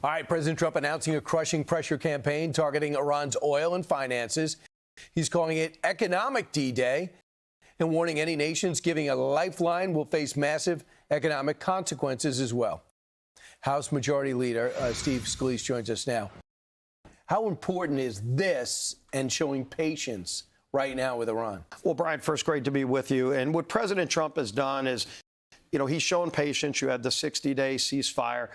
All right, President Trump announcing a crushing pressure campaign targeting Iran's oil and finances. He's calling it economic D-Day and warning any nations giving a lifeline will face massive economic consequences as well. House Majority Leader Steve Scalise joins us now. How important is this and showing patience right now with Iran? Well, Brian, first, great to be with you. And what President Trump has done is, he's shown patience. You had the 60-day ceasefire.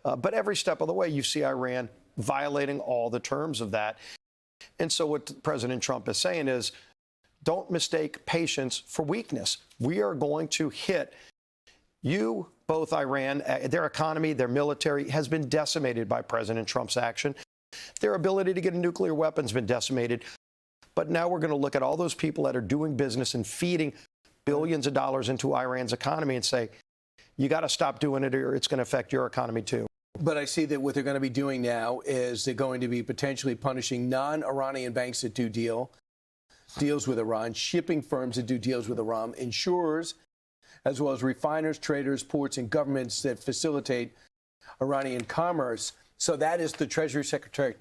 But every step of the way, you see Iran violating all the terms of that. And so what President Trump is saying is, don't mistake patience for weakness. We are going to hit you, both Iran, their economy, their military has been decimated by President Trump's action. Their ability to get a nuclear weapon has been decimated. But now we're going to look at all those people that are doing business and feeding billions of dollars into Iran's economy and say, you got to stop doing it or it's going to affect your economy, too. But I see that what they're going to be doing now is they're going to be potentially punishing non-Iranian banks that do deals with Iran, shipping firms that do deals with Iran, insurers, as well as refiners, traders, ports, and governments that facilitate Iranian commerce. So that is the Treasury Secretary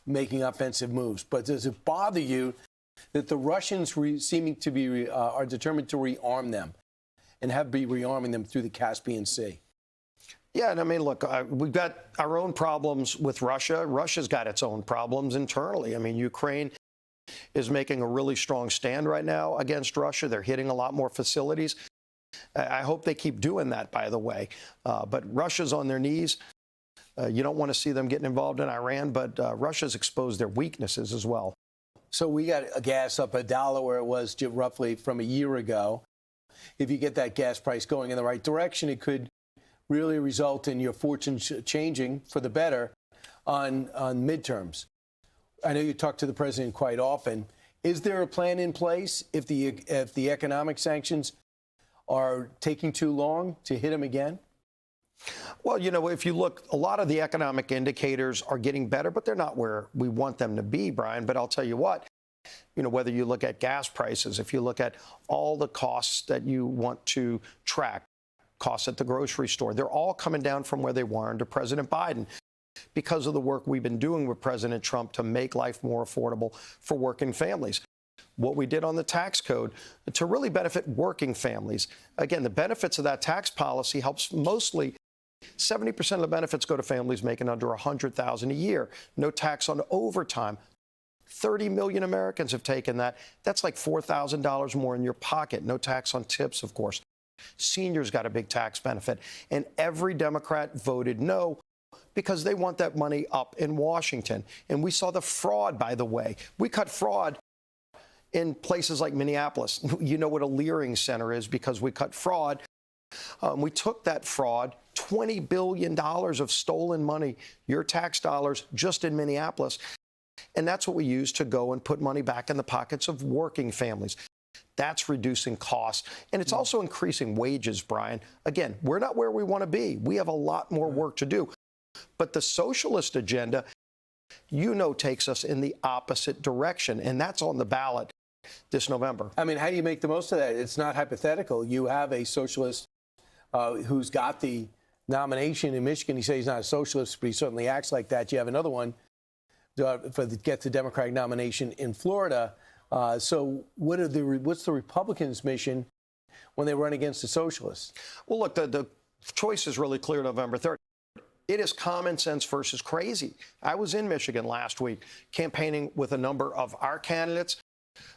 making offensive moves. But does it bother you that the Russians seeming to be are determined to rearm them and have been rearming them through the Caspian Sea? Yeah, and I mean, look, we've got our own problems with Russia. Russia's got its own problems internally. I mean, Ukraine is making a really strong stand right now against Russia. They're hitting a lot more facilities. I hope they keep doing that, by the way. But Russia's on their knees. You don't want to see them getting involved in Iran, but Russia's exposed their weaknesses as well. So we got gas up $1 where it was roughly from a year ago. If you get that gas price going in the right direction, it could really result in your fortune changing for the better on midterms. I know you talk to the president quite often. Is there a plan in place if the economic sanctions are taking too long to hit him again? Well, if you look, a lot of the economic indicators are getting better, but they're not where we want them to be, Brian. But I'll tell you what, whether you look at gas prices, if you look at all the costs that you want to track, costs at the grocery store, they're all coming down from where they were under President Biden because of the work we've been doing with President Trump to make life more affordable for working families. What we did on the tax code to really benefit working families. Again, the benefits of that tax policy helps mostly 70% of the benefits go to families making under $100,000 a year. No tax on overtime. 30 million Americans have taken that. That's like $4,000 more in your pocket. No tax on tips, of course. Seniors got a big tax benefit. And every Democrat voted no because they want that money up in Washington. And we saw the fraud, by the way. We cut fraud in places like Minneapolis. You know what a Leering Center is because we cut fraud. We took that fraud, $20 billion of stolen money, your tax dollars, just in Minneapolis. And that's what we use to go and put money back in the pockets of working families. That's reducing costs. And it's also increasing wages, Brian. Again, we're not where we want to be. We have a lot more work to do. But the socialist agenda, takes us in the opposite direction. And that's on the ballot this November. I mean, how do you make the most of that? It's not hypothetical. You have a socialist who's got the nomination in Michigan. He says he's not a socialist, but he certainly acts like that. You have another one gets the Democratic nomination in Florida. So what's the Republicans' mission when they run against the socialists? Well, look, the choice is really clear November 3rd. It is common sense versus crazy. I was in Michigan last week campaigning with a number of our candidates.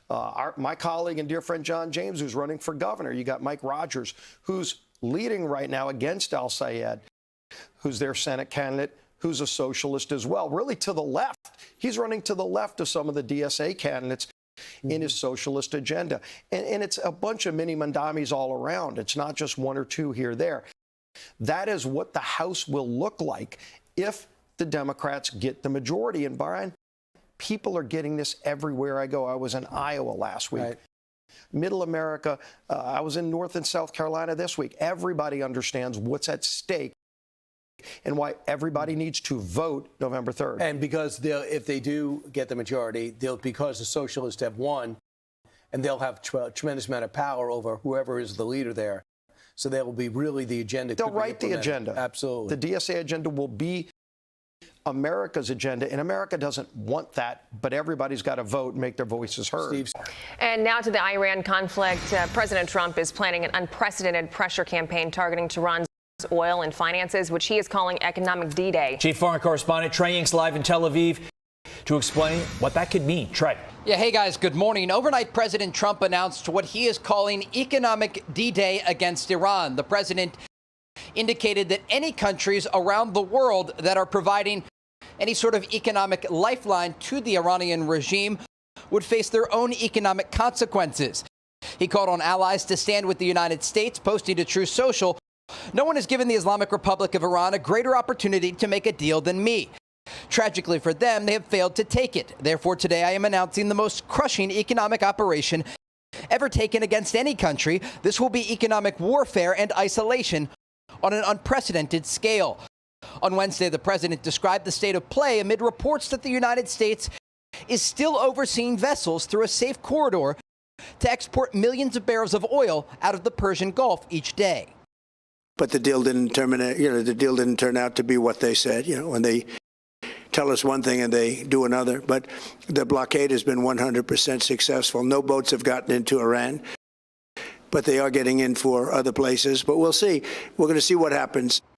My colleague and dear friend John James, who's running for governor. You got Mike Rogers, who's leading right now against Al Sayed, who's their Senate candidate, who's a socialist as well, really to the left. He's running to the left of some of the DSA candidates in his socialist agenda. And it's a bunch of mini mandamis all around. It's not just one or two here or there. That is what the House will look like if the Democrats get the majority. And Brian, people are getting this everywhere I go. I was in Iowa last week. Right. Middle America. I was in North and South Carolina this week. Everybody understands what's at stake and why everybody needs to vote November 3rd. And because if they do get the majority, because the socialists have won, and they'll have a tremendous amount of power over whoever is the leader there. So that will be really the agenda. They'll could be write the implemented. agenda. Absolutely. The DSA agenda will be America's agenda, and America doesn't want that, but everybody's got to vote and make their voices heard. Steve. And now to the Iran conflict. President Trump is planning an unprecedented pressure campaign targeting Tehran's oil and finances, which he is calling economic D-Day. Chief Foreign Correspondent Trey Ying's live in Tel Aviv to explain what that could mean. Trey. Yeah, hey guys, good morning. Overnight, President Trump announced what he is calling economic D-Day against Iran. The president indicated that any countries around the world that are providing any sort of economic lifeline to the Iranian regime would face their own economic consequences. He called on allies to stand with the United States, posting to Truth Social, "No one has given the Islamic Republic of Iran a greater opportunity to make a deal than me. Tragically for them, they have failed to take it. Therefore, today I am announcing the most crushing economic operation ever taken against any country. This will be economic warfare and isolation on an unprecedented scale." On Wednesday, the president described the state of play amid reports that the United States is still overseeing vessels through a safe corridor to export millions of barrels of oil out of the Persian Gulf each day. But the deal didn't terminate. The deal didn't turn out to be what they said. When they tell us one thing and they do another. But the blockade has been 100% successful. No boats have gotten into Iran, but they are getting in for other places. But we'll see. We're going to see what happens.